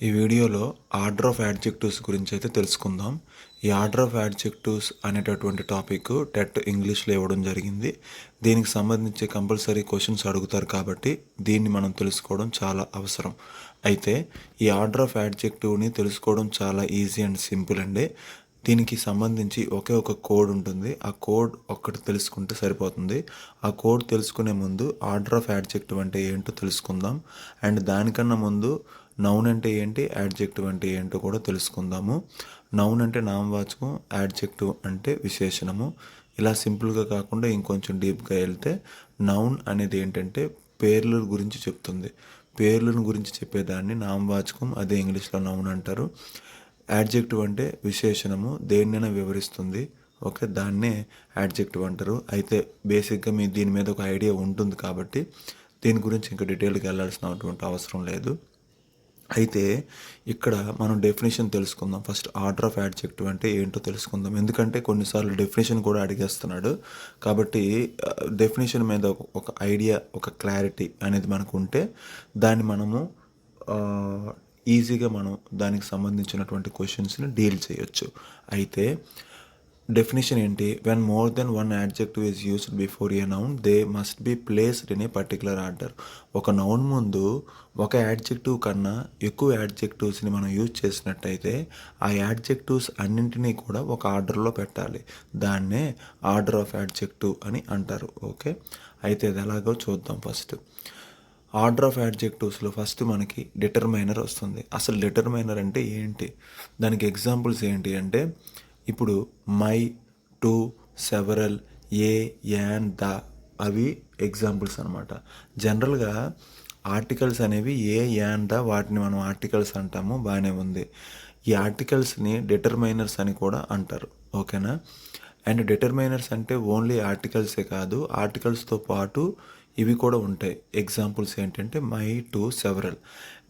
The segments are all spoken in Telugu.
ఈ వీడియోలో ఆర్డర్ ఆఫ్ యాడ్జెక్టివ్స్ గురించి అయితే తెలుసుకుందాం. ఈ ఆర్డర్ ఆఫ్ యాడ్జెక్టివ్స్ అనేటటువంటి టాపిక్ టెట్ ఇంగ్లీష్లో ఇవ్వడం జరిగింది. దీనికి సంబంధించి కంపల్సరీ క్వశ్చన్స్ అడుగుతారు కాబట్టి దీన్ని మనం తెలుసుకోవడం చాలా అవసరం. అయితే ఈ ఆర్డర్ ఆఫ్ యాడ్జెక్టివ్ని తెలుసుకోవడం చాలా ఈజీ అండ్ సింపుల్ అండి. దీనికి సంబంధించి ఒకే ఒక కోడ్ ఉంటుంది. ఆ కోడ్ ఒక్కటి తెలుసుకుంటే సరిపోతుంది. ఆ కోడ్ తెలుసుకునే ముందు ఆర్డర్ ఆఫ్ యాడ్జెక్టివ్ అంటే ఏంటో తెలుసుకుందాం. అండ్ దానికన్నా ముందు నౌన్ అంటే ఏంటి, యాడ్జెక్టివ్ అంటే ఏంటో కూడా తెలుసుకుందాము. నౌన్ అంటే నామవాచకం, యాడ్జెక్టివ్ అంటే విశేషణము. ఇలా సింపుల్గా కాకుండా ఇంకొంచెం డీప్గా వెళ్తే నౌన్ అనేది ఏంటంటే పేర్ల గురించి చెప్తుంది. పేర్లను గురించి చెప్పేదాన్ని నామవాచకం, అదే ఇంగ్లీష్లో నౌన్ అంటారు. యాడ్జెక్టివ్ అంటే విశేషణము, దేన్నైనా వివరిస్తుంది. ఓకే, దాన్నే యాడ్జెక్టివ్ అంటారు. అయితే బేసిక్గా మీ దీని మీద ఒక ఐడియా ఉంటుంది కాబట్టి దీని గురించి ఇంకా డీటెయిల్గా వెళ్ళాల్సినటువంటి అవసరం లేదు. అయితే ఇక్కడ మనం డెఫినేషన్ తెలుసుకుందాం. ఫస్ట్ ఆర్డర్ ఆఫ్ యాడ్జెక్టివ్ అంటే ఏంటో తెలుసుకుందాం. ఎందుకంటే కొన్నిసార్లు డెఫినేషన్ కూడా అడిగేస్తున్నాడు. కాబట్టి డెఫినేషన్ మీద ఒక ఐడియా, ఒక క్లారిటీ అనేది మనకు ఉంటే దాన్ని మనము ఈజీగా మనం దానికి సంబంధించినటువంటి క్వశ్చన్స్ని డీల్ చేయొచ్చు. అయితే డెఫినేషన్ ఏంటి? When more than one adjective is used before a noun they must be placed in a particular order. ఒక నౌన్ ముందు ఒక యాడ్జెక్టివ్ కన్నా ఎక్కువ యాడ్జెక్టివ్స్ని మనం యూజ్ చేసినట్టయితే ఆ యాడ్జెక్టివ్స్ అన్నింటినీ కూడా ఒక ఆర్డర్లో పెట్టాలి. దాన్నే ఆర్డర్ ఆఫ్ యాడ్జెక్టివ్ అని అంటారు. ఓకే, అయితే అది ఎలాగో చూద్దాం. ఫస్ట్ ఆర్డర్ ఆఫ్ యాడ్జెక్టివ్స్లో ఫస్ట్ మనకి డిటర్మైనర్ వస్తుంది. అసలు డిటర్మైనర్ అంటే ఏంటి, దానికి ఎగ్జాంపుల్స్ ఏంటి అంటే ఇప్పుడు my, to, several, A, an, the అవి ఎగ్జాంపుల్స్ అనమాట. జనరల్గా ఆర్టికల్స్ అనేవి ఏ, యాన్, ద వాటిని మనం ఆర్టికల్స్ అంటాము, బాగానే ఉంది. ఈ ఆర్టికల్స్ని డిటర్మైనర్స్ అని కూడా అంటారు. ఓకేనా? అండ్ డిటర్మైనర్స్ అంటే ఓన్లీ ఆర్టికల్సే కాదు, ఆర్టికల్స్తో పాటు ఇవి కూడా ఉంటాయి. ఎగ్జాంపుల్స్ ఏంటంటే మై, టు, సెవరల్.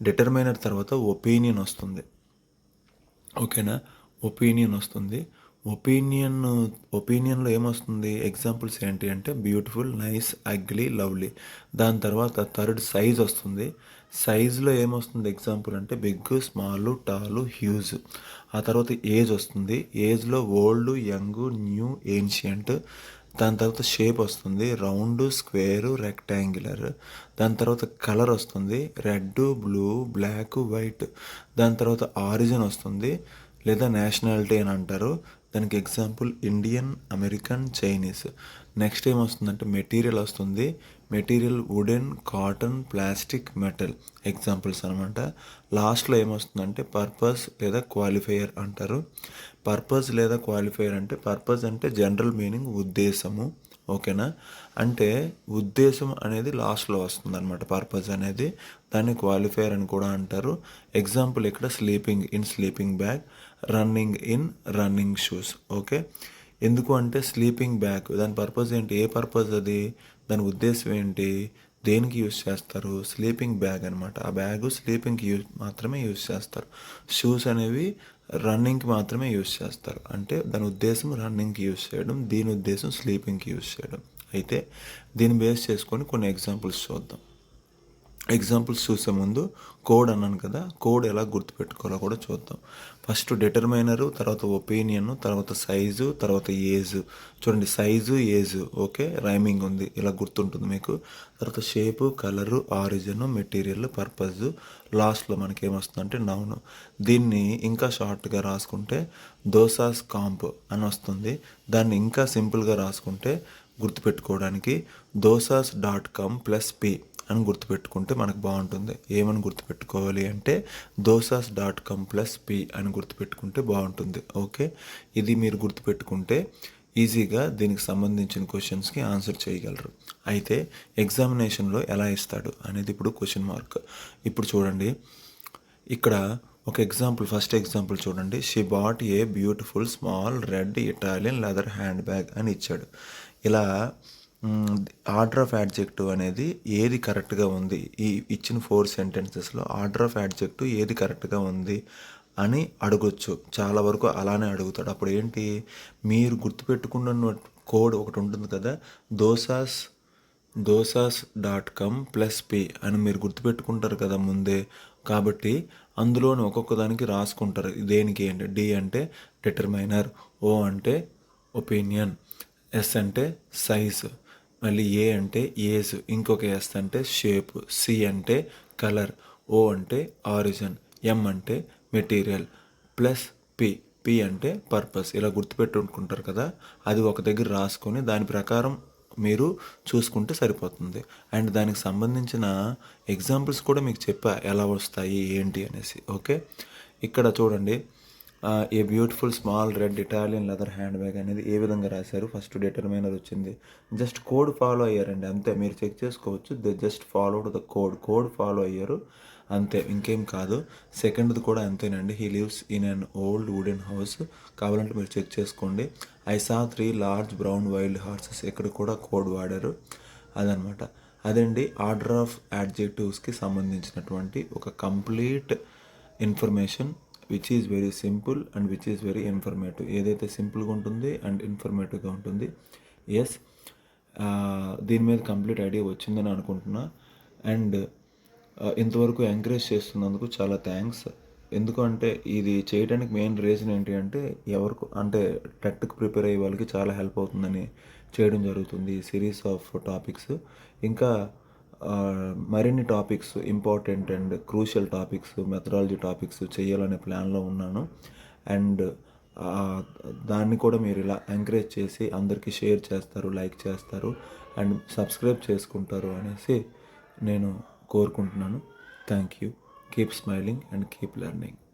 డిటర్మైనర్ తర్వాత ఒపీనియన్ వస్తుంది. ఓకేనా? ఒపీనియన్ వస్తుంది. ఒపీనియన్లో ఏమొస్తుంది? ఎగ్జాంపుల్స్ ఏంటి అంటే బ్యూటిఫుల్, నైస్, అగ్లీ, లవ్లీ. దాని తర్వాత థర్డ్ సైజ్ వస్తుంది. సైజులో ఏమొస్తుంది ఎగ్జాంపుల్ అంటే బిగ్, స్మాల్, టాలు, హ్యూజ్. ఆ తర్వాత ఏజ్ వస్తుంది. ఏజ్లో ఓల్డ్, యంగ్, న్యూ, ఏన్షియంట్. దాని తర్వాత షేప్ వస్తుంది. Round, square, rectangular. దాని తర్వాత కలర్ వస్తుంది. Red, blue, black, white. దాని తర్వాత ఆరిజిన్ వస్తుంది లేదా నేషనాలిటీ అని అంటారు. దానికి example Indian, American, Chinese. Next ఏం వస్తుందంటే మెటీరియల్ వస్తుంది. Material wooden, cotton, plastic, metal examples అనమాట. లాస్ట్లో ఏమొస్తుందంటే పర్పస్ లేదా క్వాలిఫైయర్ అంటారు. పర్పస్ లేదా క్వాలిఫైయర్ అంటే పర్పస్ అంటే జనరల్ మీనింగ్, ఉద్దేశము. ఓకేనా? అంటే ఉద్దేశం అనేది లాస్ట్లో వస్తుంది అనమాట. పర్పస్ అనేది దాన్ని క్వాలిఫైయర్ అని కూడా అంటారు. ఎగ్జాంపుల్ ఇక్కడ sleeping in sleeping bag, running in running shoes. Okay, ఎందుకు అంటే స్లీపింగ్ బ్యాగ్ దాని పర్పస్ ఏంటి, ఏ పర్పస్ అది, దాని ఉద్దేశం ఏంటి, దేనికి యూజ్ చేస్తారు? స్లీపింగ్ బ్యాగ్ అనమాట. ఆ బ్యాగు స్లీపింగ్కి మాత్రమే యూజ్ చేస్తారు. షూస్ అనేవి రన్నింగ్కి మాత్రమే యూజ్ చేస్తారు. అంటే దాని ఉద్దేశం రన్నింగ్కి యూజ్ చేయడం, దీని ఉద్దేశం స్లీపింగ్కి యూజ్ చేయడం. అయితే దీన్ని బేస్ చేసుకొని కొన్ని ఎగ్జాంపుల్స్ చూద్దాం. ఎగ్జాంపుల్స్ చూసే ముందు కోడ్ అన్నాను కదా, కోడ్ ఎలా గుర్తుపెట్టుకోవాలో కూడా చూద్దాం. ఫస్ట్ డిటర్మైనరు, తర్వాత ఒపీనియన్, తర్వాత సైజు, తర్వాత ఏజ్. చూడండి, సైజు, ఏజ్. ఓకే, రైమింగ్ ఉంది, ఇలా గుర్తుంటుంది మీకు. తర్వాత shape, colour, origin, material, purpose. లాస్ట్లో మనకి ఏమొస్తుందంటే నౌన్. దీన్ని ఇంకా షార్ట్గా రాసుకుంటే దోసాస్ కాంప్ అని వస్తుంది. దాన్ని ఇంకా సింపుల్గా రాసుకుంటే గుర్తుపెట్టుకోవడానికి dosas.com +p అని గుర్తుపెట్టుకుంటే మనకు బాగుంటుంది. ఏమని గుర్తుపెట్టుకోవాలి అంటే dosas.com +p అని గుర్తుపెట్టుకుంటే బాగుంటుంది. ఓకే, ఇది మీరు గుర్తుపెట్టుకుంటే ఈజీగా దీనికి సంబంధించిన క్వశ్చన్స్కి ఆన్సర్ చేయగలరు. అయితే ఎగ్జామినేషన్లో ఎలా ఇస్తాడు అనేది ఇప్పుడు క్వశ్చన్ మార్క్. ఇప్పుడు చూడండి, ఇక్కడ ఒక ఎగ్జాంపుల్, ఫస్ట్ ఎగ్జాంపుల్ చూడండి. She bought a beautiful small red Italian leather hand bag అని ఇచ్చాడు. ఇలా ఆర్డర్ ఆఫ్ యాడ్జెక్టివ్ అనేది ఏది కరెక్ట్గా ఉంది, ఈ ఇచ్చిన 4 సెంటెన్సెస్లో ఆర్డర్ ఆఫ్ యాడ్జెక్టివ్ ఏది కరెక్ట్గా ఉంది అని అడగొచ్చు. చాలా వరకు అలానే అడుగుతాడు. అప్పుడు ఏంటి, మీరు గుర్తుపెట్టుకున్న కోడ్ ఒకటి ఉంటుంది కదా, dosas.com +p అని మీరు గుర్తుపెట్టుకుంటారు కదా ముందే. కాబట్టి అందులోని ఒక్కొక్క దానికి రాసుకుంటారు దేనికి అంటే డి అంటే డిటర్మైనర్, ఓ అంటే ఒపీనియన్, ఎస్ అంటే సైజ్, మళ్ళీ ఏ అంటే ఏజ్, ఇంకొక ఎస్ అంటే షేప్, సి అంటే కలర్, ఓ అంటే ఆరిజిన్, ఎం అంటే మెటీరియల్, ప్లస్ పి, పి అంటే పర్పస్. ఇలా గుర్తుపెట్టుకుంటారు కదా, అది ఒక దగ్గర రాసుకొని దాని ప్రకారం మీరు చూసుకుంటే సరిపోతుంది. అండ్ దానికి సంబంధించిన ఎగ్జాంపుల్స్ కూడా మీకు చెప్పా ఎలా వస్తాయి ఏంటి అనేసి. ఓకే, ఇక్కడ చూడండి, a beautiful small red Italian leather hand bag అనేది ఏ విధంగా రాశారు. ఫస్ట్ డిటర్మైనర్ వచ్చింది, జస్ట్ కోడ్ ఫాలో అయ్యారండి అంతే. మీరు చెక్ చేసుకోవచ్చు, they just followed the code follow అయ్యారు అంతే, ఇంకేం కాదు. సెకండ్ది కూడా అంతేనండి, he lives in an old wooden house, కావాలంటే మీరు చెక్ చేసుకోండి. I saw 3 large brown wild horses, ఇక్కడ కూడా కోడ్ వాడారు, అదనమాట. అదండి ఆర్డర్ ఆఫ్ యాడ్జెక్టివ్స్కి సంబంధించినటువంటి ఒక complete information which is very simple and which is very informative. ఏదైతే సింపుల్గా ఉంటుంది అండ్ ఇన్ఫర్మేటివ్గా ఉంటుంది. ఎస్, దీని మీద కంప్లీట్ ఐడియా వచ్చిందని అనుకుంటున్నా. అండ్ ఇంతవరకు ఎంకరేజ్ చేస్తున్నందుకు చాలా థ్యాంక్స్. ఎందుకంటే ఇది చేయడానికి మెయిన్ రీజన్ ఏంటి అంటే ఎవరికి అంటే టెట్కి ప్రిపేర్ అయ్యే వాళ్ళకి చాలా హెల్ప్ అవుతుందని చేయడం జరుగుతుంది ఈ సిరీస్ ఆఫ్ టాపిక్స్. ఇంకా మరిన్ని topics, important and crucial topics, methodology topics చేయాలనే ప్లాన్లో ఉన్నాను. అండ్ దాన్ని కూడా మీరు ఇలా ఎంకరేజ్ చేసి అందరికీ షేర్ చేస్తారు, లైక్ చేస్తారు అండ్ సబ్స్క్రైబ్ చేసుకుంటారు అనేసి నేను కోరుకుంటున్నాను. Thank you. Keep smiling and keep learning.